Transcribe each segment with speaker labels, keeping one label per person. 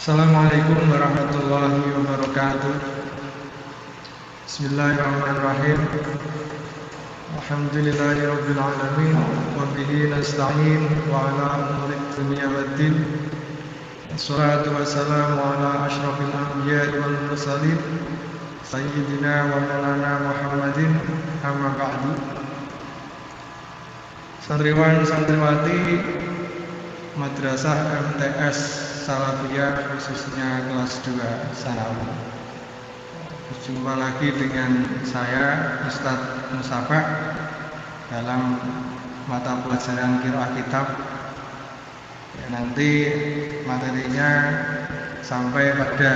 Speaker 1: Assalamualaikum warahmatullahi wabarakatuh. Bismillahirrahmanirrahim. Alhamdulillahirabbil alamin wa bihi nasta'in wa ala umuri dunya waddin. Wassalatu wassalamu ala asyrafil anbiya'i wal mursalin sayyidina wa maulana Muhammadin amma ba'du. Santriwan santriwati Madrasah MTS Salafiyah khususnya kelas 2 Sanawi. Berjumpa lagi dengan saya Ustadz Musafa dalam mata pelajaran Qiraah Kitab. Nanti materinya sampai pada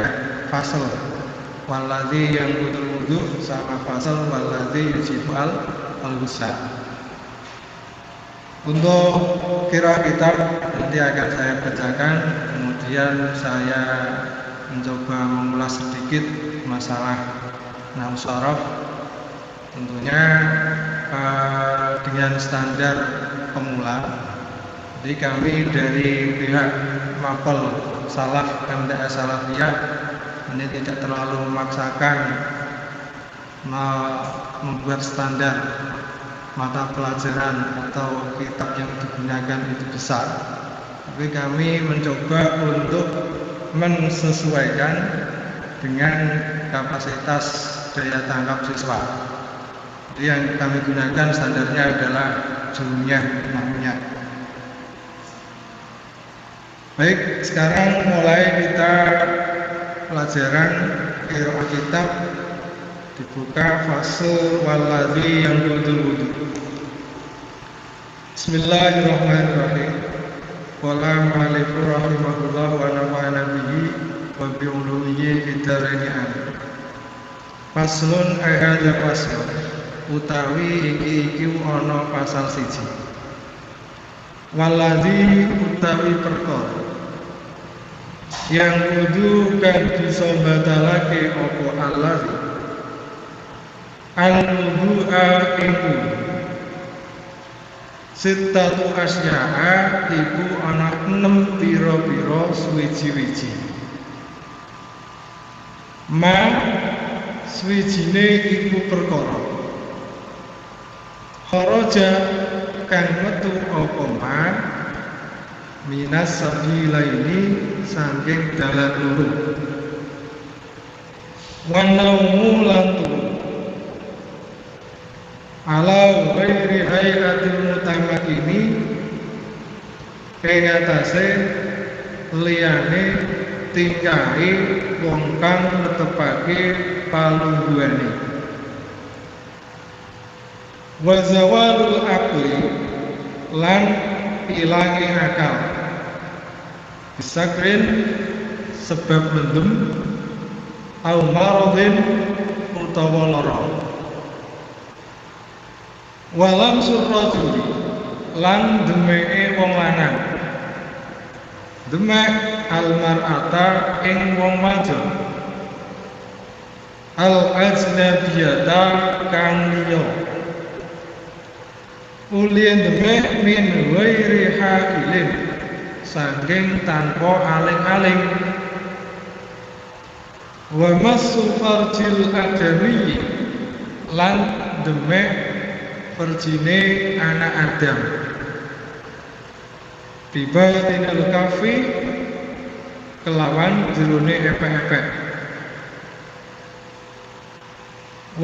Speaker 1: fasal waladzi yang wudu sama fasal waladzi yujibu al-ghusl. Untuk Qiraah Kitab nanti akan saya bacakan, kemudian saya mencoba mengulas sedikit masalah nahwu sharaf, tentunya dengan standar pemula. Jadi kami dari pihak Mapel Salaf MTS Salafiyah ini tidak terlalu memaksakan membuat standar mata pelajaran atau kitab yang digunakan itu besar, tapi kami mencoba untuk mensesuaikan dengan kapasitas daya tangkap siswa. Jadi yang kami gunakan standarnya adalah jumlah nahwunya. Baik, sekarang mulai kita pelajaran Qiraah Kitab. Dibuka fasal waladzi yang wudu. Bismillahirrahmanirrahim. Qala ma'alifu rahimahullah wa nafa'ana bihi wa bi'ulumihi fid-dharain amin. Faslun hadza fasl utawi iki ana pasal 1. Waladzi utawi perkara yang wudu kan bisa batalake apa allazi al-wudu'a iku sittatu asya'a iku ana 6 pira-pira suwiji-wiji. Ma suwijine iku perkara kharaja kang metu apa ma minas sabilaini saking dalan loro wa naumu lan ala ghairi hayatil mutamakini ing atase liyane tingkahe wong kang netepake palungguhane. Wa zawalul aqli lan ilange akal bisakrin sebab mendem au maradin utawa lara. Walam surrajuli lan demeke wong lanang demek almar'ata ing wong wadon al ajnabiyata kang liya ulien demek min ghairi hailin saking tanpa aling-aling wa massu farjil adami lan demek perjine anak Adam bibatinil kafi kelawan jerone epek-epek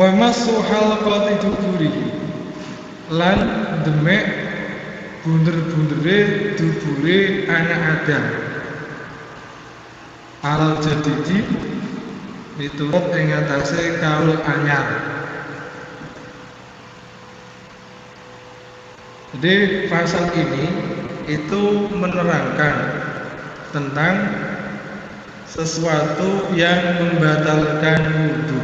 Speaker 1: wa masu halqati duburi lan demek bunder-bundere dubure anak Adam alal jadidi miturut ing atase kaul anyar. Jadi pasal ini itu menerangkan tentang sesuatu yang membatalkan wudu.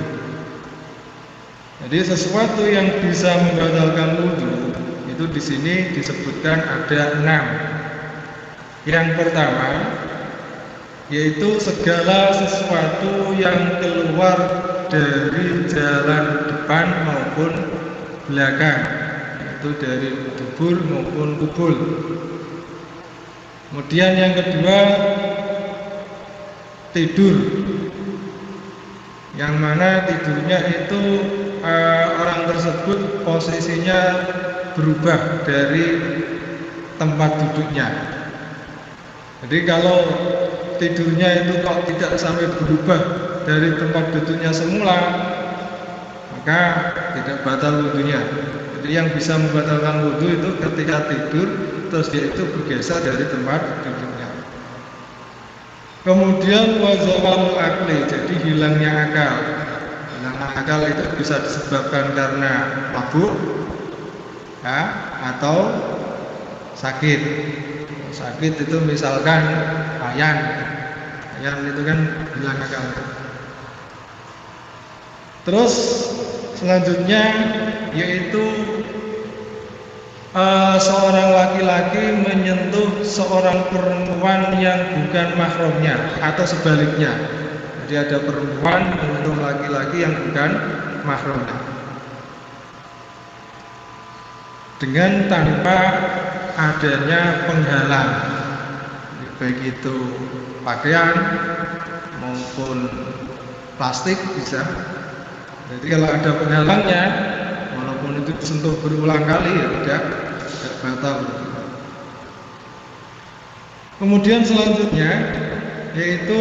Speaker 1: Jadi sesuatu yang bisa membatalkan wudu itu di sini disebutkan ada 6. Yang pertama yaitu segala sesuatu yang keluar dari jalan depan maupun belakang, itu dari dubur maupun kubul. Kemudian yang kedua tidur, yang mana tidurnya itu orang tersebut posisinya berubah dari tempat duduknya. Jadi kalau tidurnya itu kok tidak sampai berubah dari tempat duduknya semula, maka tidak batal wudhunya. Jadi yang bisa membatalkan wudhu itu ketika tidur terus dia itu bergeser dari tempat duduknya. Kemudian wazawalul akli, jadi hilangnya akal. Hilangnya akal itu bisa disebabkan karena mabuk ya, atau sakit. Sakit itu misalkan ayan itu kan hilang akal. Terus selanjutnya yaitu seorang laki-laki menyentuh seorang perempuan yang bukan mahramnya atau sebaliknya. Jadi ada perempuan menyentuh laki-laki yang bukan mahramnya dengan tanpa adanya penghalang, baik itu pakaian maupun plastik bisa. Jadi kalau ada penghalangnya, walaupun itu disentuh berulang kali ya tidak batal. Kemudian selanjutnya yaitu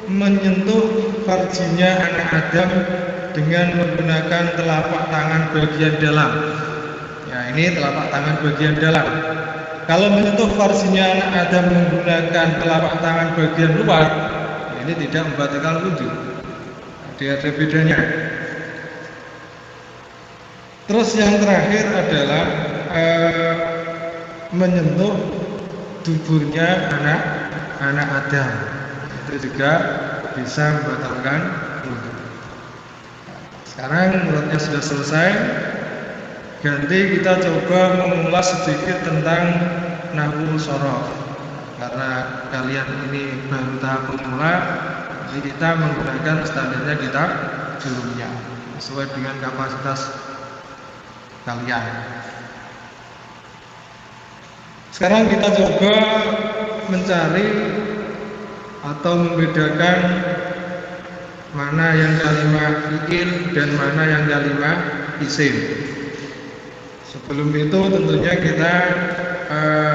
Speaker 1: menyentuh farjinya anak Adam dengan menggunakan telapak tangan bagian dalam. Ya, ini telapak tangan bagian dalam. Kalau menyentuh farjinya anak Adam menggunakan telapak tangan bagian luar, ini tidak membatalkan wudhu. Dia ada bedanya. Terus yang terakhir adalah menyentuh duburnya anak Adam, itu juga bisa membatalkan wudhu. Sekarang menurutnya sudah selesai. Ganti kita coba mengulas sedikit tentang nahwu shorof. Karena kalian ini baru tahap pemula, jadi kita menggunakan standarnya kitab jurumnya sesuai dengan kapasitas kalian. Sekarang kita coba mencari atau membedakan mana yang kalimat fi'il dan mana yang kalimat isim. Sebelum itu tentunya kita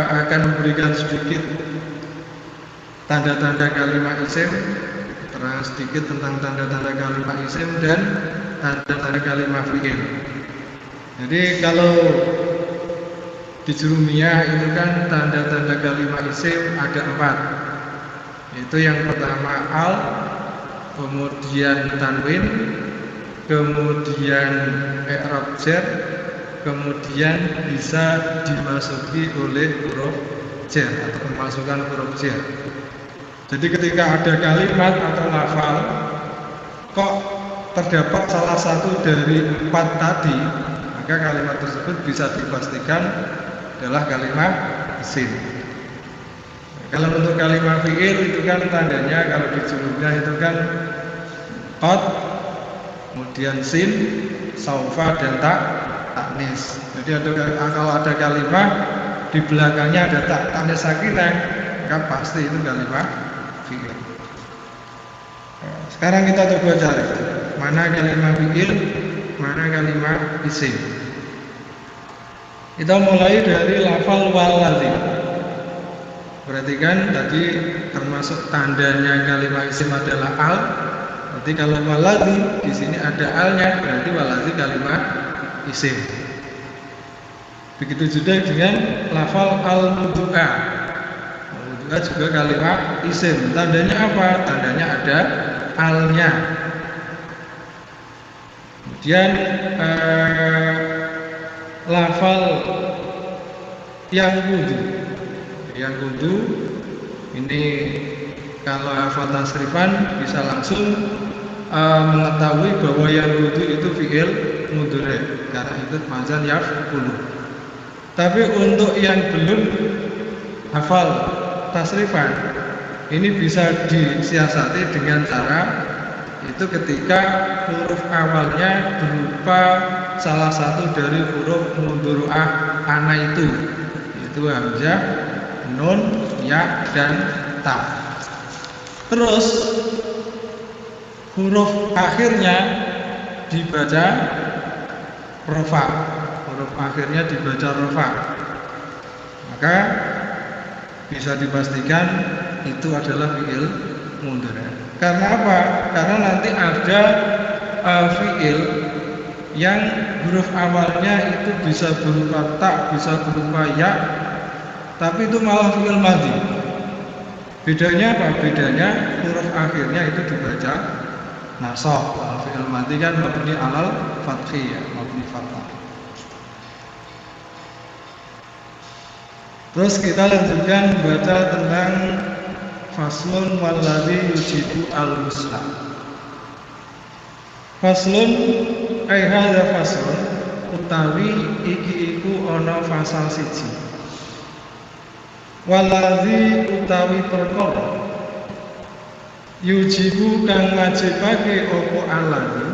Speaker 1: akan memberikan sedikit tanda-tanda kalimat isim, terang sedikit tentang tanda-tanda kalimat isim dan tanda-tanda kalimat fi'il. Jadi kalau di jurumiyah itu kan tanda-tanda kalimat isim ada 4. Itu yang pertama al, kemudian tanwin, kemudian i'rab jar, kemudian bisa dimasuki oleh huruf jar atau memasukkan huruf jar. Jadi ketika ada kalimat atau lafal kok terdapat salah satu dari 4 tadi, maka kalimat tersebut bisa dipastikan adalah kalimat isim. Kalau untuk kalimat fi'il itu kan tandanya kalau di jurumnya itu kan qad, kemudian sin, saufa dan taknis. Jadi kalau ada kalimat di belakangnya ada taknis sakinah, maka pasti itu kalimat fi'il. Sekarang kita coba cari mana kalimat fi'il, mana kalimat isim. Kita mulai dari lafal waladzi. Perhatikan tadi termasuk tandanya kalimat isim adalah al. Berarti kalau waladzi di sini ada alnya, berarti waladzi kalimat isim. Begitu juga dengan lafal al-mudu'a. Al-mudu'a juga kalimat isim. Tandanya apa? Tandanya ada alnya. Kemudian lafal yang wudu ini kalau hafal tasrifan bisa langsung mengetahui bahwa yang wudu itu fi'il mudhari karena itu mazan yaf'ulu. Tapi untuk yang belum hafal tasrifan ini bisa disiasati dengan cara itu ketika huruf awalnya berupa salah satu dari huruf mudhari'ah ana itu hamzah, nun, ya dan ta.
Speaker 2: Terus huruf akhirnya dibaca rafa. Huruf akhirnya dibaca rafa. Maka bisa dipastikan itu adalah fi'il mudhari'. Karena apa? Karena nanti ada fi'il yang huruf awalnya itu bisa berupa ta, bisa berupa ya, tapi itu malah fi'il madhi. Bedanya apa? Bedanya huruf akhirnya itu dibaca nasab. Fi'il madhi kan mabni alal fathi, ya, mabni fathah. Terus kita lanjutkan baca tentang faslun walladzi yujibu al-husna. Faslun ai hadza faslun utawi iki iku ana fasal siji. Walladzi utawi perkara yujibu kang wajibake apa alladzi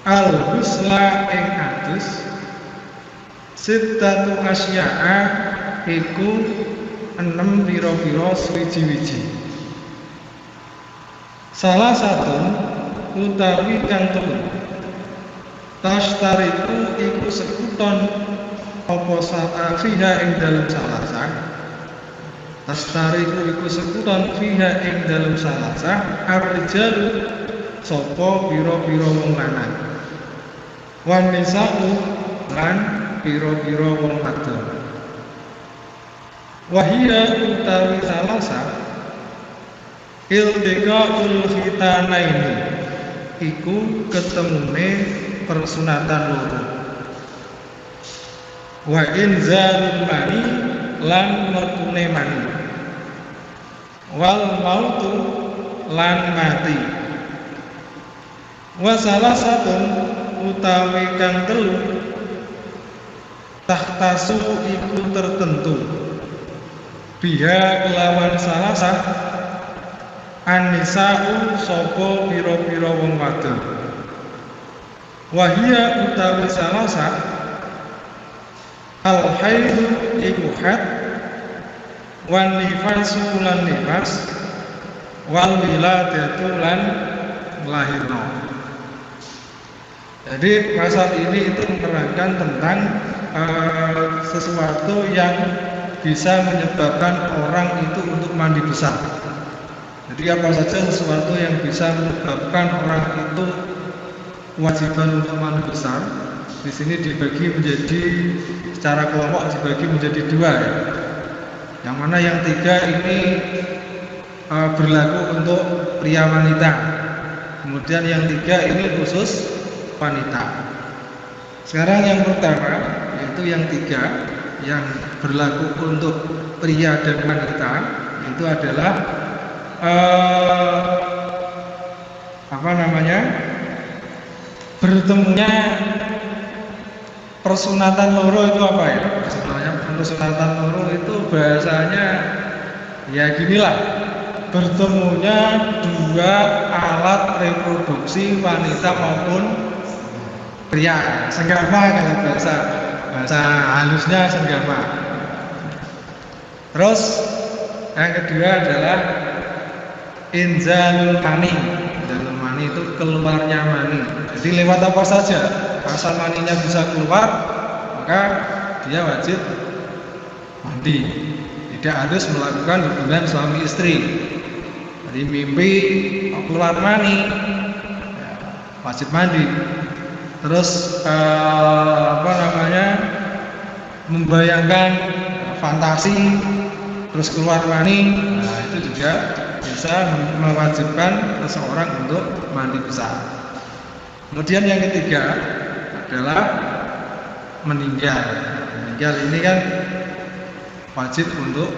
Speaker 2: al-husna ing atus sittatu asya'a iku 6 pira-pira swiji-wiji. Salah satu utawi kang telu tashtariku iku sekuton apa fiha ing dalem salasa. Tashtariku iku sekuton fiha ing dalem salasa ar-rijalu sapa pira-pira wong lanang wan nisa'u lan pira-pira wong wadon. Wahia utawi salasa iltiqaul khitanaini iku ketemune persunatan loro. Wa inzalul mani lan metune mani. Wal mautu lan mati. Wa salasatun utawi kang telu tahtasu iku tertentu biha kelawan salasa an-nisa'u sapa pira-pira wong wadon. Wahia utawi salasa al-haidu iku haid wan nifasu lan nifas wal wiladatu lan lahirna. Jadi pasal ini itu menerangkan tentang sesuatu yang bisa menyebabkan orang itu untuk mandi besar. Jadi apa saja sesuatu yang bisa menyebabkan orang itu kewajiban untuk mandi besar, di sini dibagi menjadi secara kelompok dibagi menjadi dua, ya. Yang mana yang tiga ini berlaku untuk pria wanita. Kemudian yang tiga ini khusus wanita. Sekarang yang pertama yaitu yang tiga yang berlaku untuk pria dan wanita itu adalah bertemunya persunatan loro itu apa ya? Sebenarnya persunatan loro itu bahasanya ya ginilah, bertemunya dua alat reproduksi wanita maupun pria, senggama kalau bahasa halusnya senggama. Terus yang kedua adalah inzalul mani. Inzalul mani itu keluarnya mani. Jadi lewat apa saja asal maninya bisa keluar, maka dia wajib mandi. Tidak harus melakukan hubungan suami istri. Jadi mimpi keluar mani, ya, wajib mandi. Terus membayangkan fantasi terus keluar mani, nah itu juga bisa mewajibkan seseorang untuk mandi besar. Kemudian yang ketiga adalah meninggal. Meninggal ini kan wajib untuk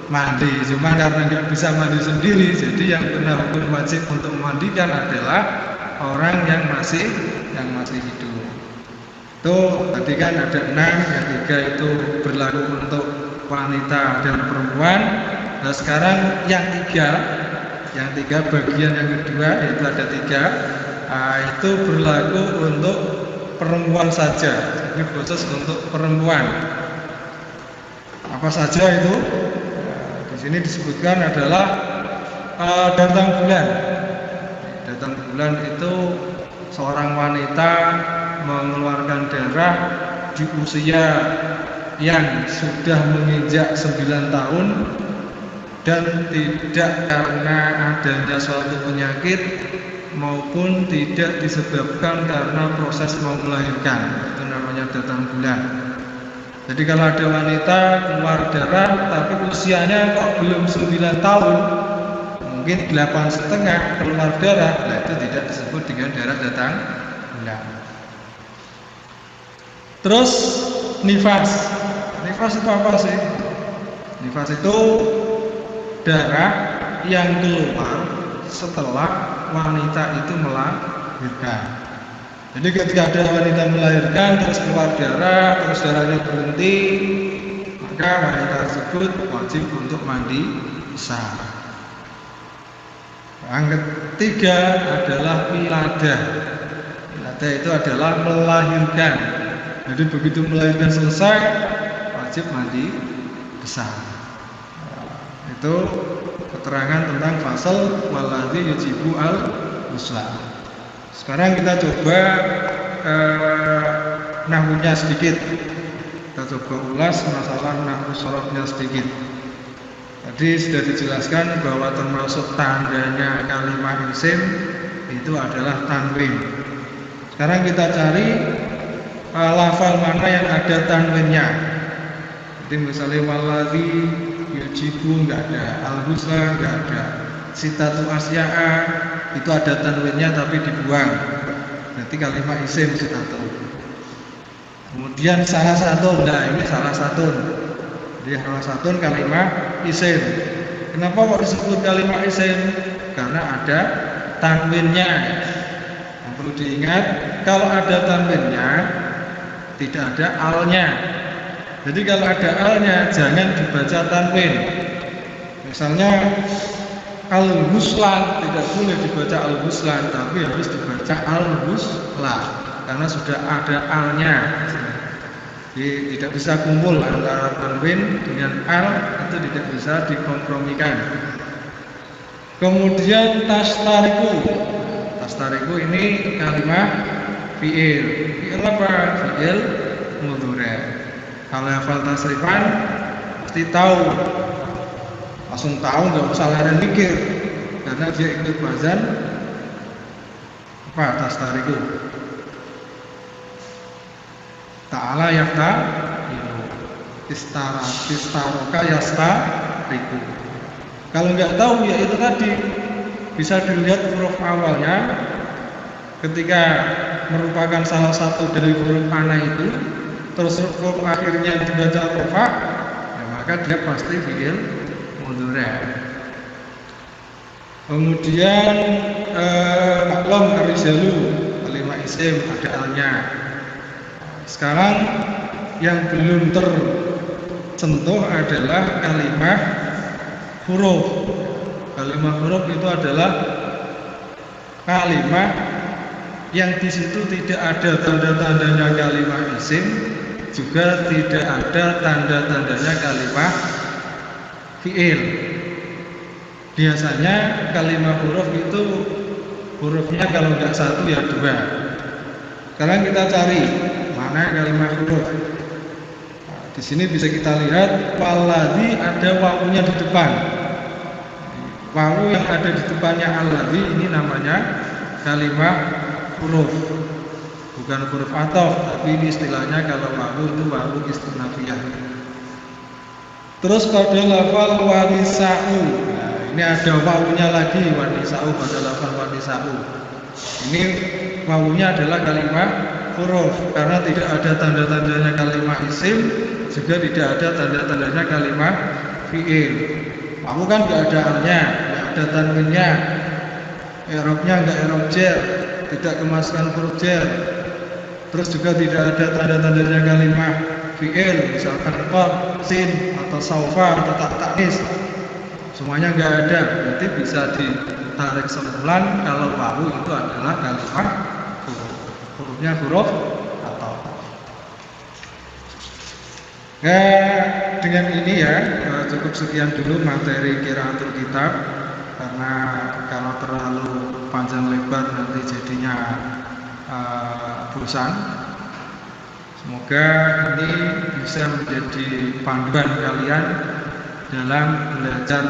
Speaker 2: mandi, cuma karena nggak bisa mandi sendiri, jadi yang benar-benar wajib untuk memandikan adalah orang yang masih hidup. Itu tadi kan ada 6, yang 3 itu berlaku untuk wanita dan perempuan. Nah sekarang yang tiga bagian yang kedua yaitu ada 3, itu berlaku untuk perempuan saja. Ini khusus untuk perempuan. Apa saja itu? Di sini disebutkan adalah datang bulan. Datang bulan itu seorang wanita mengeluarkan darah di usia yang sudah menginjak 9 tahun dan tidak karena adanya suatu penyakit maupun tidak disebabkan karena proses mau melahirkan. Itu namanya datang bulan. Jadi kalau ada wanita keluar darah tapi usianya kok belum 9 tahun, mungkin 8,5 keluar darah, nah itu tidak disebut dengan darah datang bulan. Terus nifas. Nifas itu apa sih? Nifas itu darah yang keluar setelah wanita itu melahirkan. Jadi ketika ada wanita melahirkan terus keluar darah, terus darahnya berhenti, maka wanita tersebut wajib untuk mandi besar. Yang ketiga adalah wiladah. Wiladah itu adalah melahirkan. Jadi begitu melahirkan selesai, wajib mandi besar. Itu keterangan tentang fasal waladhi yujibu al-ghusla. Sekarang kita coba nahwunya sedikit. Kita coba ulas masalah nahwu sharafnya sedikit. Tadi sudah dijelaskan bahwa termasuk tandanya kalimat isim itu adalah tanwin. Sekarang kita cari lafal mana yang ada tanwinnya. Jadi misalnya waladhi yujibu enggak ada, al-ghusla enggak ada, sitatu asya'a itu ada tanwinnya tapi dibuang. Berarti kalimat isim sitatu. Kemudian salah satu, nah ini salah satu. Jadi salah satu kalimat isim. Kenapa kok disebut kalimat isim? Karena ada tanwinnya. Yang perlu diingat, kalau ada tanwinnya tidak ada alnya. Jadi kalau ada alnya jangan dibaca tanwin. Misalnya al-ghuslan tidak boleh dibaca al-ghuslan, tapi harus dibaca al-ghusla karena sudah ada alnya. Jadi tidak bisa kumpul antara tanwin dengan al, itu tidak bisa dikompromikan. Kemudian tastariku. Tastariku ini kalimat fi'il. Fi'il apa? Fi'il mudhari'. Kalau hafal tasrifan pasti tahu, langsung tahu, nggak usah lari mikir karena dia ikut wazan apa tastariku. Ta'ala yafta istaroka yastariku. Kalau nggak tahu ya itu tadi bisa dilihat huruf awalnya ketika merupakan salah satu dari huruf ana itu, terus huruf akhirnya dibaca rofa, ya maka dia pasti fi'il mudhari'. Kemudian maklum arijalu kalimat isim ada alnya. Sekarang yang belum tersentuh adalah kalimat huruf. Kalimat huruf itu adalah kalimat yang di situ tidak ada tanda-tandanya kalimat isim, juga tidak ada tanda-tandanya kalimat fi'il. Biasanya kalimat huruf itu hurufnya kalau nggak satu ya dua. Sekarang kita cari mana kalimat huruf. Nah, di sini bisa kita lihat waladhi ada wawunya di depan. Wawu yang ada di depannya alladhi ini namanya kalimat huruf, bukan huruf athof, tapi ini istilahnya kalau wawu itu wawu istinafiyah. Terus pada lafal wanisa'u, nah, ini ada wawunya lagi wanisa'u pada lafal wanisa'u. Ini wawunya adalah kalimat huruf karena tidak ada tanda-tandanya kalimat isim, juga tidak ada tanda-tandanya kalimat fi'il. Wawu kan nggak ada alnya, nggak ada tanwinnya, i'rabnya nggak i'rab jar, tidak kemasukan huruf jar. Terus juga tidak ada tanda-tandanya kalimat fi'il, misalkan qaf, sin atau saufa atau ta'nis. Semuanya nggak ada, berarti bisa ditarik kesimpulan kalau wawu itu adalah kalimat huruf. Hurufnya huruf atau. Dengan ini ya cukup sekian dulu materi qiraatul kitab. karena kalau terlalu panjang lebar nanti jadinya bosan. Semoga ini bisa menjadi panduan kalian dalam belajar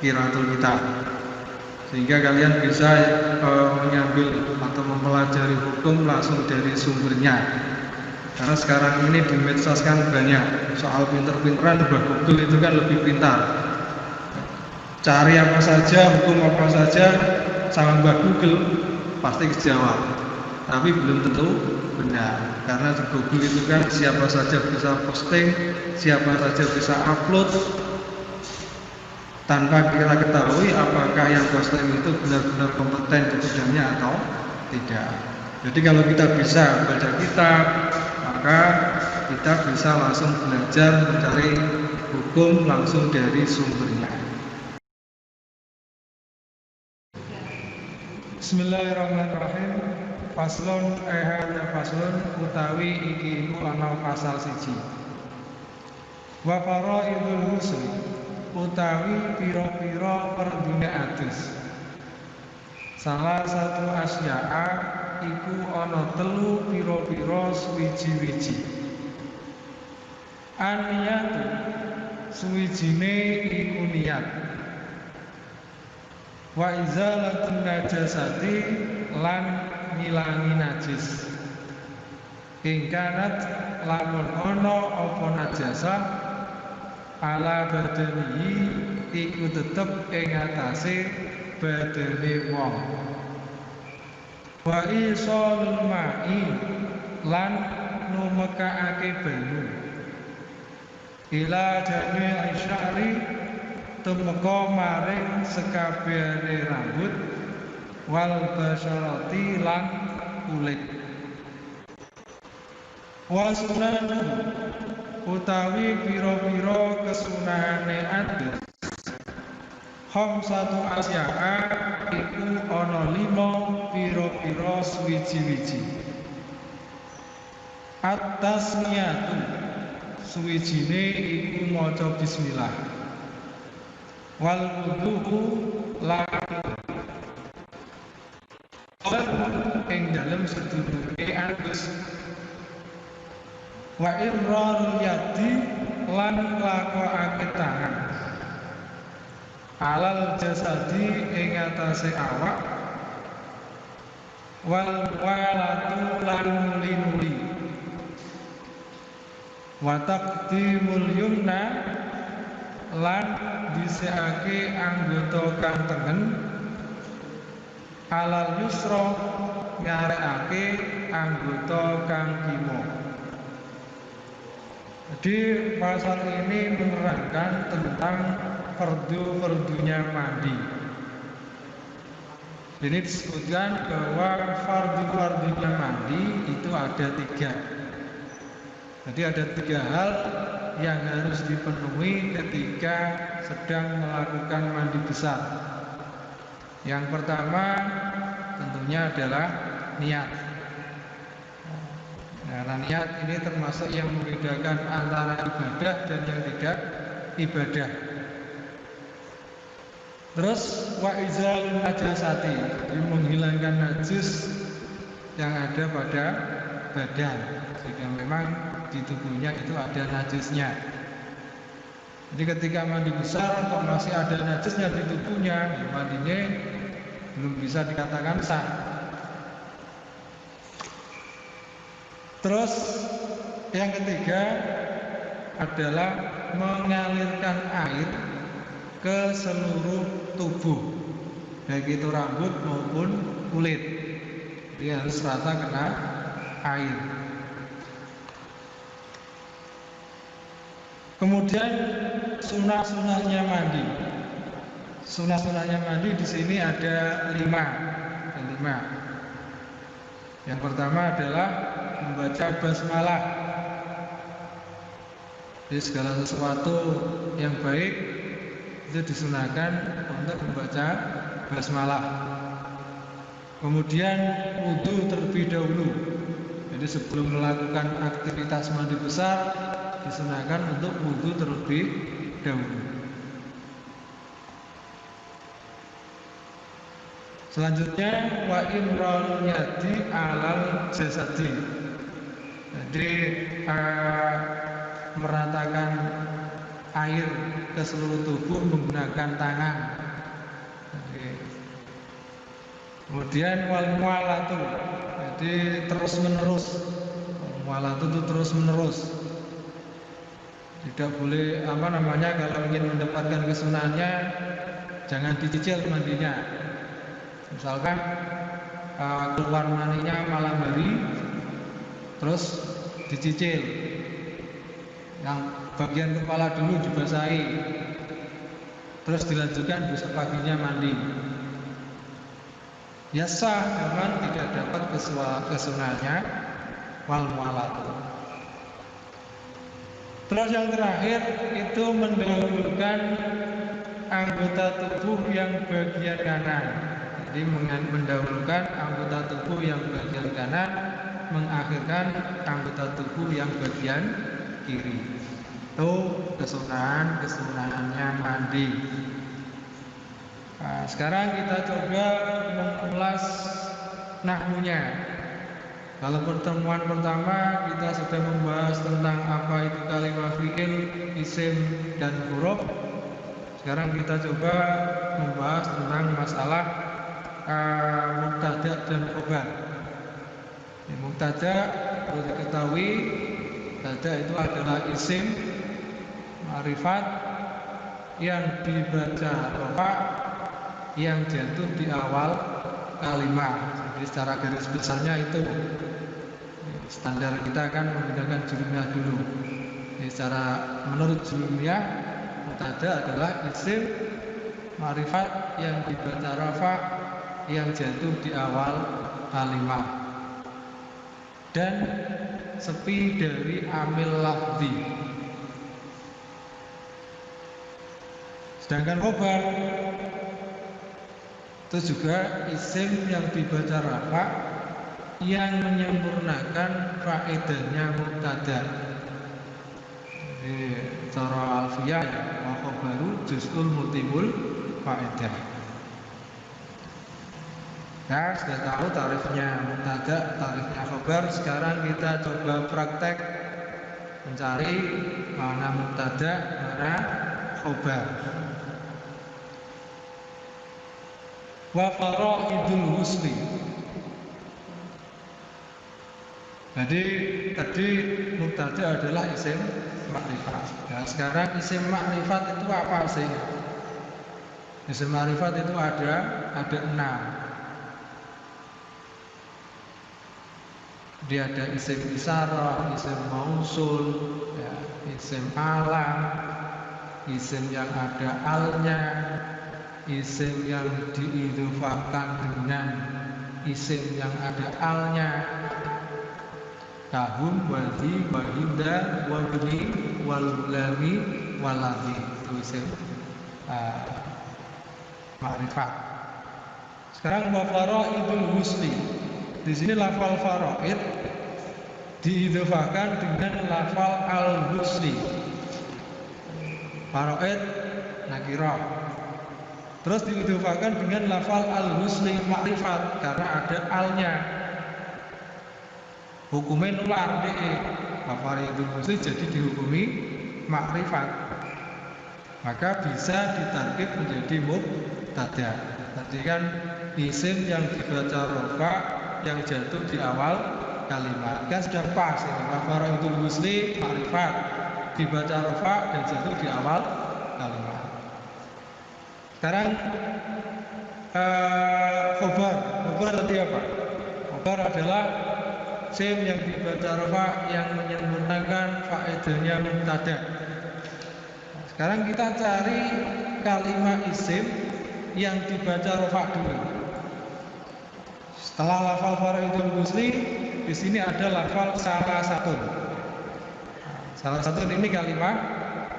Speaker 2: qiraatul kitab, sehingga kalian bisa mengambil atau mempelajari hukum langsung dari sumbernya. Karena sekarang ini di medsos kan banyak soal pinter-pinteran, Mbah Google itu kan lebih pintar. Cari apa saja, hukum apa saja sama Mbah Google pasti dijawab. Tapi belum tentu benar. Karena di Google itu kan siapa saja bisa posting, siapa saja bisa upload, tanpa kita ketahui apakah yang posting itu benar-benar kompeten di bidangnya atau tidak. Jadi kalau kita bisa baca kitab, maka kita bisa langsung belajar mencari hukum langsung dari sumbernya. Bismillahirrahmanirrahim. Faslun hadza faslun utawi iki iku ana pasal 1. Wa faraidul husn utawi pira-pira perdune adus. Salah satu asya'a iku ana telu pira-pira suwiji-wiji. Aniyatu suwijine iku niat. Wa izalatun najasati lan ngilangi najis. Ingkanat lamun ana apa najasah ala badanihi iku tetep ing atase badane wong. Wa isalul ma'i lan numekaake banyu ila jamil isyari tumeka maring sekabehane rambut wal basyarati lan kulit. Wa sunan utawi pira-pira kesunahane adus satu asya'a iku ana 5 pira-pira suwiji-wiji. At-tasmiyatu suwijine iku maca bismillah. Wal wudu'u lan ing dalem sedulure adus. Wa irrarul yadi lan lakokake tangan alal jasadi ing atase awak. Wal walatu lan nuli-nuli. Wa taqdimul yumna lan dhisikake anggota kang tengen alal yusra ngarekake anggota kang kiwa. Jadi pasal ini menerangkan tentang fardu-fardunya mandi. Ini disebutkan bahwa fardu-fardunya mandi itu ada 3. Jadi ada 3 hal yang harus dipenuhi ketika sedang melakukan mandi besar. Yang pertama tentunya adalah niat. Karena niat ini termasuk yang membedakan antara ibadah dan yang tidak ibadah. Terus wa izalun najasati, menghilangkan najis yang ada pada badan. Jika memang di tubuhnya itu ada najisnya. Jadi ketika mandi besar kok masih ada najisnya di tubuhnya, ya mandinya belum bisa dikatakan sah. Terus yang ketiga adalah mengalirkan air ke seluruh tubuh, baik itu rambut maupun kulit. Jadi harus rata kena air. Kemudian sunah-sunahnya mandi. Sunah-sunahnya mandi di sini ada 5. Yang pertama adalah membaca basmalah. Jadi segala sesuatu yang baik itu disunahkan untuk membaca basmalah. Kemudian wudu terlebih dahulu. Jadi sebelum melakukan aktivitas mandi besar disunahkan untuk wudu terlebih dahulu. Selanjutnya wa imrarul yadi alal jasadi. Jadi meratakan air ke seluruh tubuh menggunakan tangan. Jadi, kemudian wal mualatu. Jadi terus menerus. Mualatu itu terus menerus. Tidak boleh kalau ingin mendapatkan kesunahnya jangan dicicil mandinya. Misalkan keluar maninya malam hari, terus dicicil. Yang bagian kepala dulu dibasahi, terus dilanjutkan besok paginya mandi. Ya sah, namun tidak dapat kesunahnya wal mualatu. Terus yang terakhir itu mendahulukan anggota tubuh yang bagian kanan. Jadi mendahulukan anggota tubuh yang bagian kanan, mengakhirkan anggota tubuh yang bagian kiri. Itu kesunahannya mandi. Nah, sekarang kita coba mengulas nahwunya. Kalau pertemuan pertama kita sudah membahas tentang apa itu kalimat fi'il, isim, dan huruf. Sekarang kita coba membahas tentang masalah mubtada dan khobar. Mubtada perlu diketahui, mubtada itu adalah isim ma'rifat yang dibaca rafa, yang jatuh di awal kalimat. Jadi secara garis besarnya itu standar kita kan menggunakan jurumiyah dulu. Jadi menurut jurumiyah, mubtada adalah isim ma'rifat yang dibaca rafa, yang jatuh di awal kalimat dan sepi dari amil lafzi. Sedangkan khobar itu juga isim yang dibaca rafa yang menyempurnakan faedahnya mubtada. Jadi cara alfiyah wa khobaru juz'ul multibul faedah. Nah, sudah tahu tarifnya mubtada, tarifnya khobar. Sekarang kita coba praktek mencari mana mubtada, mana khobar. Wa faraidul husni. Jadi tadi mubtada adalah isim ma'rifat. Nah, sekarang isim ma'rifat itu apa sih? Isim ma'rifat itu ada 6. Dia ada isim isyarah, isim mausul, ya, isim alam, isim yang ada alnya, isim yang diidhofahkan dengan isim yang ada alnya. Kahum, wadhi, wahinda, wabni, walulami, waladhi. Itu isim ma'rifat. Sekarang wa faraidul husni. Di sini lafal faraid diidhofahkan dengan lafal al-husni. Faraid nakirah. Terus diidhofahkan dengan lafal al-husni ma'rifat karena ada alnya. Hukumnya nular DE. Faraidul husni jadi dihukumi ma'rifat. Maka bisa ditarkib menjadi mubtada. Tadi kan isim yang dibaca rafa yang jatuh di awal kalimat. Kan sudah pas ini. Faraidul husni ma'rifat dibaca rafa dan jatuh di awal kalimat. Sekarang khobar. Khobar tadi apa? Khobar adalah isim yang dibaca rafa yang menyempurnakan faedahnya mubtada. Sekarang kita cari kalimat isim yang dibaca rafa dulu. Setelah lafal faraidul husni, di sini ada lafal salah satu. Salah satu ini kalimat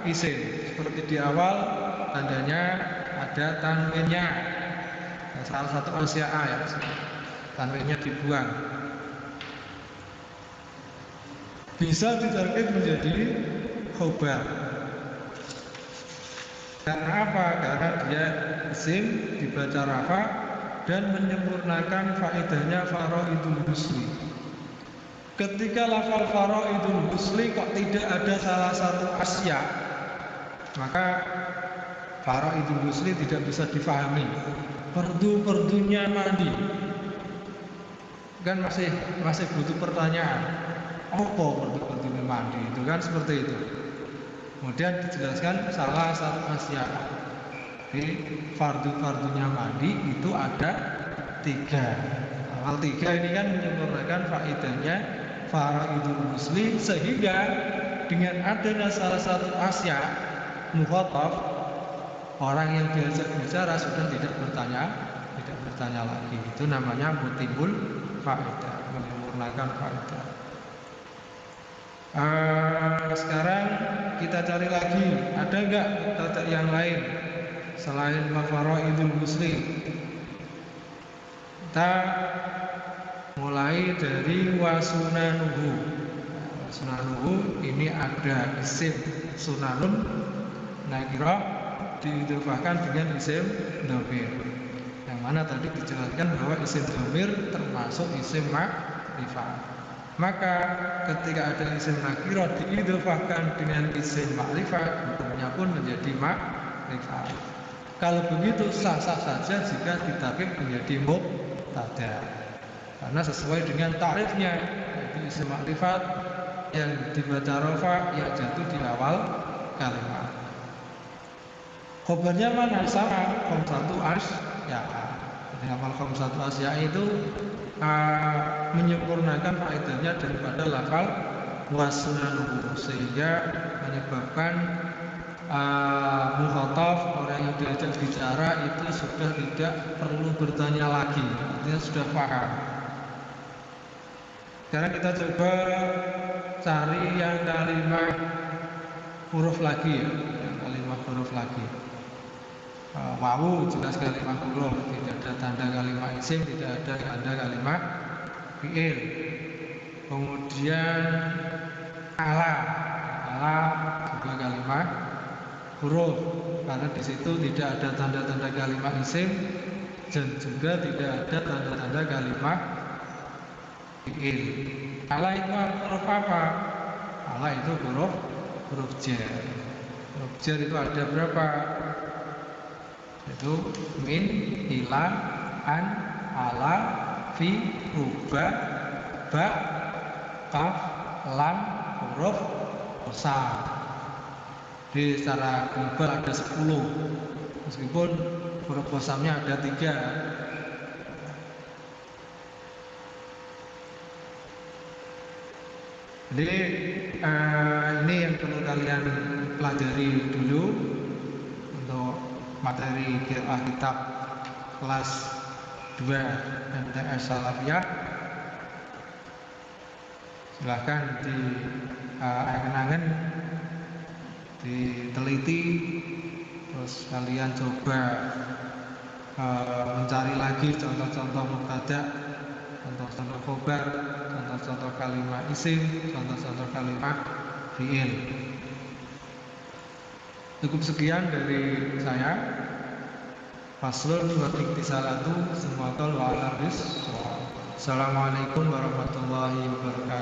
Speaker 2: isim. Seperti di awal tandanya ada tanwinnya. Salah satu asya'a ya. Tanwinnya dibuang. Bisa ditarkib menjadi khobar. Karena apa? Karena dia isim dibaca rafa dan menyempurnakan faedahnya faraidul husli. Ketika lafal faraidul husli kok tidak ada salah satu asya, maka faraidul husli tidak bisa difahami. Perdu-perdunya mandi kan masih butuh pertanyaan. Apa perdu-perdunya mandi itu kan seperti itu. Kemudian dijelaskan salah satu asya. Di fardu-fardunya mandi itu ada 3. Hal 3 ini kan menyempurnakan faedahnya faraidul husli, sehingga dengan adanya salah satu asya mukhatab, orang yang diajak bicara sudah tidak bertanya lagi. Itu namanya mutimbul faedah, menyempurnakan faedah. Sekarang kita cari lagi, ada enggak mubtada yang lain selain faraidul husli? Kita mulai dari wasunanuhu. Wasunanuhu ini ada isim sunanun nakirah diidhofahkan dengan isim dhamir. Yang mana tadi dijelaskan bahwa isim dhamir termasuk isim ma'rifah. Maka ketika ada isim nakirah diidhofahkan dengan isim ma'rifah, hukumnya pun menjadi ma'rifah. Kalau begitu sah-sah saja jika ditakib menjadi mubtada, karena sesuai dengan takrifnya, yaitu isim ma'rifat yang dibaca rafa yang jatuh di awal kalimat. Khobarnya mana? Sama, khamsatu asya. Jadi lafal khamsatu asya itu menyempurnakan faedahnya daripada lafal wasunanuhu, sehingga menyebabkan mukhatab, orang yang diajak bicara itu sudah tidak perlu bertanya lagi, artinya sudah paham. Sekarang kita coba cari yang kalimat huruf lagi, ya, yang kalimat huruf lagi. Wawu jelas kalimat huruf, tidak ada tanda kalimat isim, tidak ada tanda kalimat fi'il. Kemudian ala juga kalimat huruf, karena di situ tidak ada tanda-tanda kalimat isim dan juga tidak ada tanda-tanda kalimat fi'il. Ala itu huruf apa? Ala itu huruf jar. Huruf jar itu ada berapa? Itu min, ila, an, ala, fi, ruba, ba, kaf, lam, huruf besar. Jadi secara global ada 10, meskipun huruf qasamnya ada 3. Jadi ini yang perlu kalian pelajari dulu untuk materi qiraah kitab kelas 2 MTS Salafiyah. Silahkan di angen-angen, diteliti, terus kalian coba mencari lagi contoh-contoh mubtada, contoh-contoh khobar, contoh-contoh kalimat isim, contoh-contoh kalimat fi'il. Cukup sekian dari saya. Faslun wa iktisalatu, semoga wa ala rizq. Assalamualaikum warahmatullahi wabarakatuh.